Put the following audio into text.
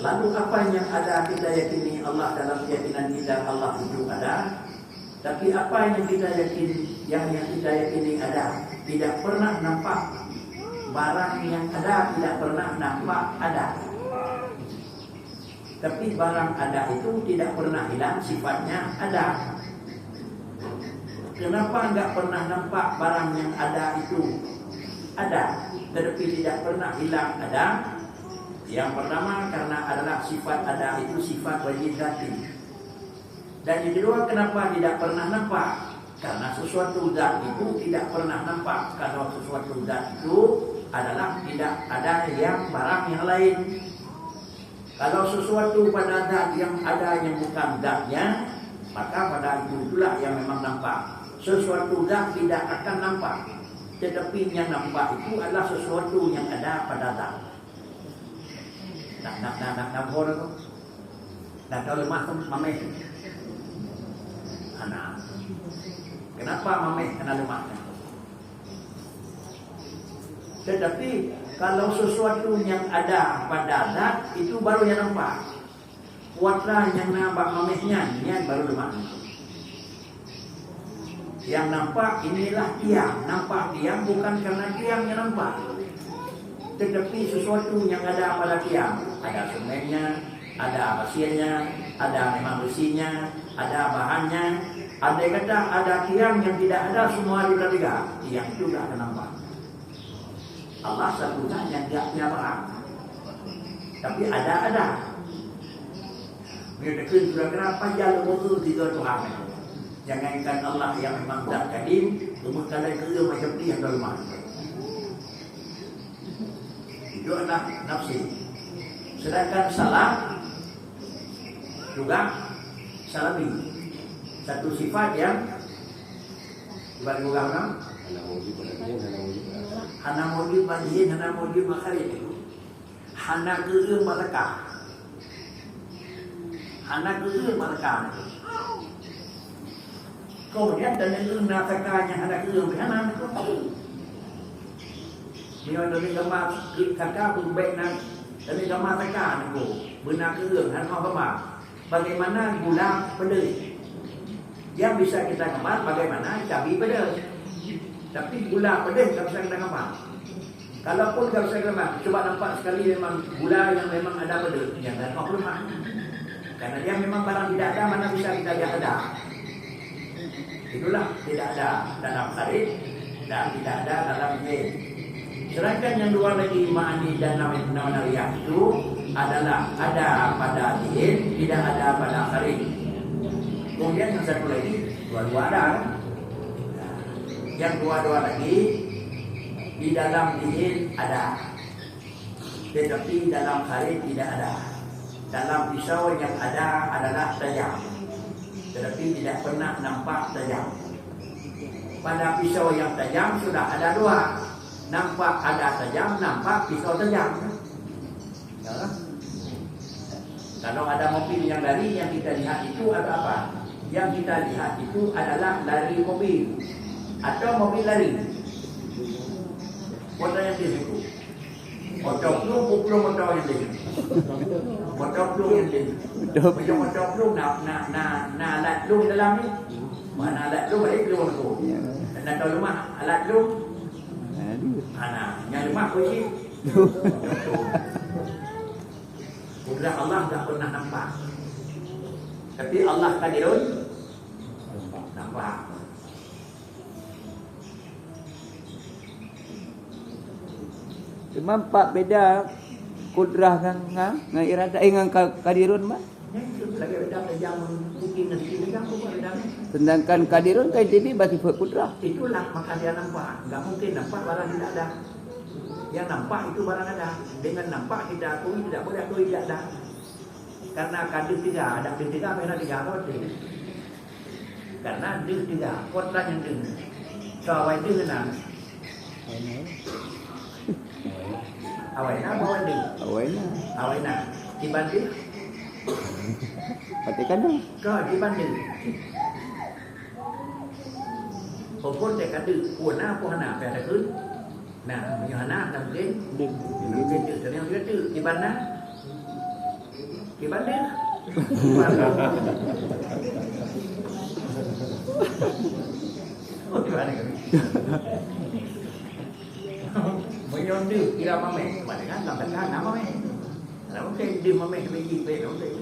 Lalu apa yang ada kita yakini Allah dalam keyakinan kita Allah itu ada. Tapi apa yang kita yakini, yang kita yakini ada, tidak pernah nampak. Barang yang ada tidak pernah nampak ada. Tapi barang ada itu tidak pernah hilang, sifatnya ada. Kenapa enggak pernah nampak barang yang ada itu ada, tetapi tidak pernah hilang ada? Yang pertama karena adalah sifat ada itu sifat wajib zati. Dan yang kedua kenapa tidak pernah nampak? Karena sesuatu zat itu tidak pernah nampak. Kalau sesuatu zat itu adalah tidak ada yang barang yang lain. Kalau sesuatu pada zat yang ada yang bukan zatnya, maka pada itulah yang memang nampak. Sesuatu zat tidak akan nampak, tetapi yang nampak itu adalah sesuatu yang ada pada zat. Nak boleh tu? Nak tahu lemah tu mameh. Anak. Kenapa mameh kena lemah? Tetapi kalau sesuatu yang ada pada zat itu baru yang nampak. Kuatlah yang nampak mamehnya, yang baru lemah. Yang nampak inilah tiang. Nampak tiang bukan karena tiang yang nampak, tetapi sesuatu yang ada pada tiang. Ada semennya, ada pasirnya, ada memang besinya, ada bahannya. Ada kata ada tiang yang tidak ada, semua ada tiga. Tiang itu tidak akan nampak. Allah satunya yang tidak punya barang, tapi ada. Bila dekat sudah kenapa jalan mutu tiga Tuhan. Jangankan Allah yang memang zat kadim, kemudian kerja macam ni yang lemah. Itu adalah nafsi. Sedangkan salah juga salami. Satu sifat yang bagi orang hana mujib badihin, hana mujib makhlid. Hana keueum malaka. Hana keueum malaka. Kemudian dan yang nafkahnya hana keueum hana itu. Dia dari gambar kakak berbaik nak dari gambar kakak itu benar keueum hana apa? Bagaimana gula pedas? Yang bisa kita gambar bagaimana cabai pedas. Tapi gula pedas tak bisa kita gambar. Kalaupun tak bisa gambar, coba nampak sekali memang gula yang memang ada pedas, jangan kau lemah. Karena dia memang barang tidak ada, mana bisa kita lihat ada. Itulah tidak ada dalam kharid dan tidak ada dalam jin. Sedangkan yang dua lagi ma'ani dan nawnariyah itu adalah ada pada jin, tidak ada pada kharid. Kemudian yang satu lagi dua-dua ada. Yang dua-dua lagi di dalam jin ada, tetapi dalam kharid tidak ada. Dalam pisau yang ada adalah tajam, tetapi tidak pernah nampak tajam. Pada pisau yang tajam sudah ada dua. Nampak ada tajam, nampak pisau tajam. Ya. Kalau ada mobil yang lari, yang kita lihat itu ada apa? Yang kita lihat itu adalah lari mobil atau mobil lari. Motor yang di situ. Motor plu motor yang di situ. Motor plu yang di situ. Motor plu na alat plu dalam ni. Mana alat plu balik plu tu. Nak tahu rumah alat plu. Ana yang rumah kunci. Sudah Allah tak pernah nampak. Tapi Allah kadirun nampak. Cuma pak beda kudrah dengan iradah dengan kadirun mah. Sedangkan kadirun kan jadi bersifat kudrah. Itulah maka dia nampak. Enggak mungkin nampak barang tidak ada. Yang nampak itu barang ada. Dengan nampak kita akui, tidak boleh akui tidak ada. Karena kadir tiga, ada tiga, mana tiga kau tu. Karena dir tiga, kota yang dir. Kawai dir nang. Awai na bawa dir. Awai na. Dibanding. Patikan dah. Kau dibanding. Pokok dia kadir, puana puana pada kun. Nah, punya anak nak din. Din tu terang dia tu di mana? Gimana? Oh, gimana kan? Menyondu kira mame, mana kan sampai kan nama mame. Nama saya di mame sampai gitu, nama saya.